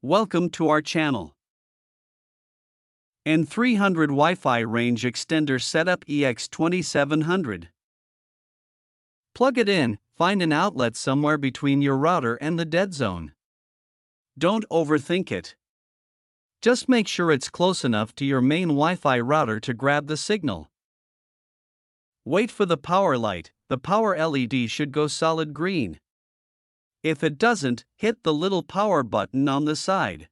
Welcome to our channel. N300 Wi-Fi range extender setup EX2700. Plug it in, find an outlet somewhere between your router and the dead zone. Don't overthink it. Just make sure it's close enough to your main Wi-Fi router to grab the signal. Wait for the power light. The power LED should go solid green. If it doesn't, hit the little power button on the side.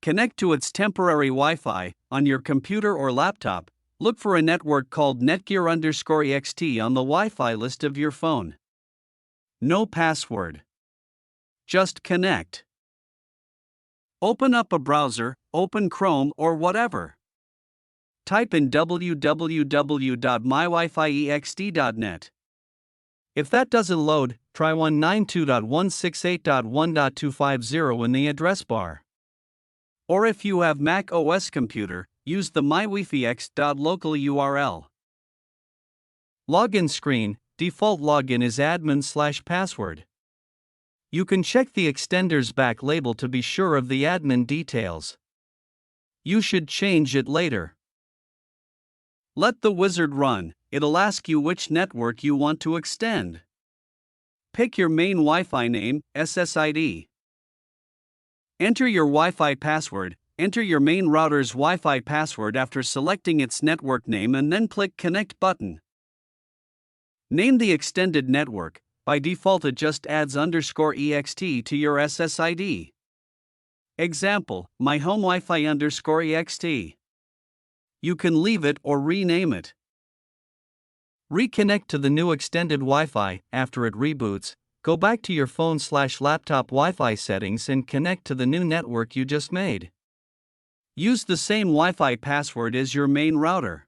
Connect to its temporary Wi-Fi on your computer or laptop. Look for a network called Netgear_EXT on the Wi-Fi list of your phone. No password. Just connect. Open up a browser, open Chrome or whatever. Type in www.mywifi.ext.net. If that doesn't load, try 192.168.1.250 in the address bar. Or if you have Mac OS computer, use the mywifi.x.local URL. Login screen. Default login is admin/password. You can check the extender's back label to be sure of the admin details. You should change it later. Let the wizard run. It'll ask you which network you want to extend. Pick your main Wi-Fi name, SSID. Enter your Wi-Fi password. Enter your main router's Wi-Fi password after selecting its network name and then click Connect button. Name the extended network. By default it just adds _EXT to your SSID. Example, my home Wi-Fi _EXT. You can leave it or rename it. Reconnect to the new extended Wi-Fi. After it reboots, go back to your phone/laptop Wi-Fi settings and connect to the new network you just made. Use the same Wi-Fi password as your main router.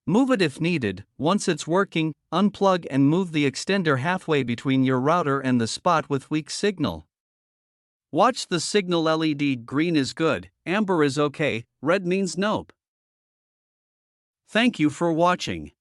Move it if needed. Once it's working, unplug and move the extender halfway between your router and the spot with weak signal. Watch the signal LED. Green is good, amber is okay, red means nope. Thank you for watching.